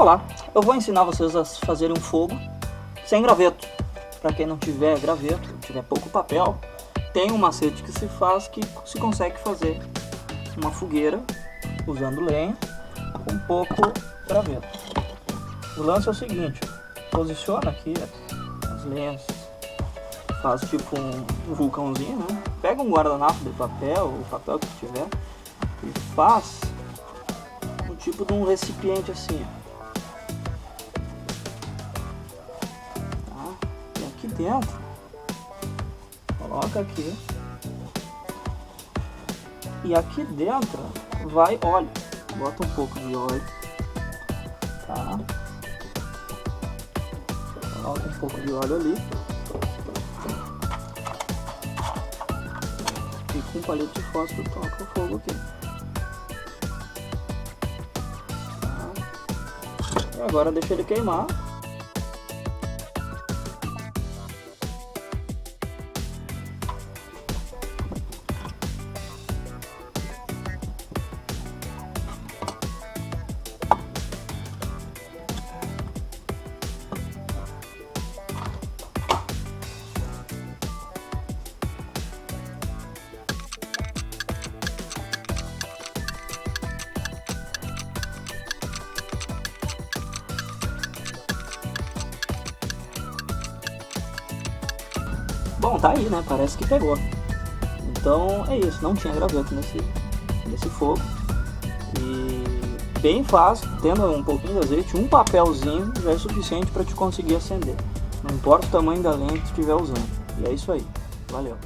Olá, eu vou ensinar vocês a fazerem um fogo sem graveto. Para quem não tiver graveto, tiver pouco papel, tem um macete que se faz que se consegue fazer uma fogueira usando lenha com pouco graveto. O lance é o seguinte, posiciona aqui as lenhas, faz tipo um vulcãozinho, né? Pega um guardanapo de papel, o papel que tiver, e faz um tipo de um recipiente assim, tá? E aqui dentro, coloca aqui, e aqui dentro vai óleo, bota um pouco de óleo, tá? Coloca um pouco de óleo ali. E com palito de fósforo toca o fogo aqui. Tá? E agora deixa ele queimar. Bom, tá aí, né? Parece que pegou. Então é isso, não tinha graveto nesse fogo. E bem fácil, tendo um pouquinho de azeite, um papelzinho já é suficiente para te conseguir acender. Não importa o tamanho da lenha que tu estiver usando. E é isso aí. Valeu!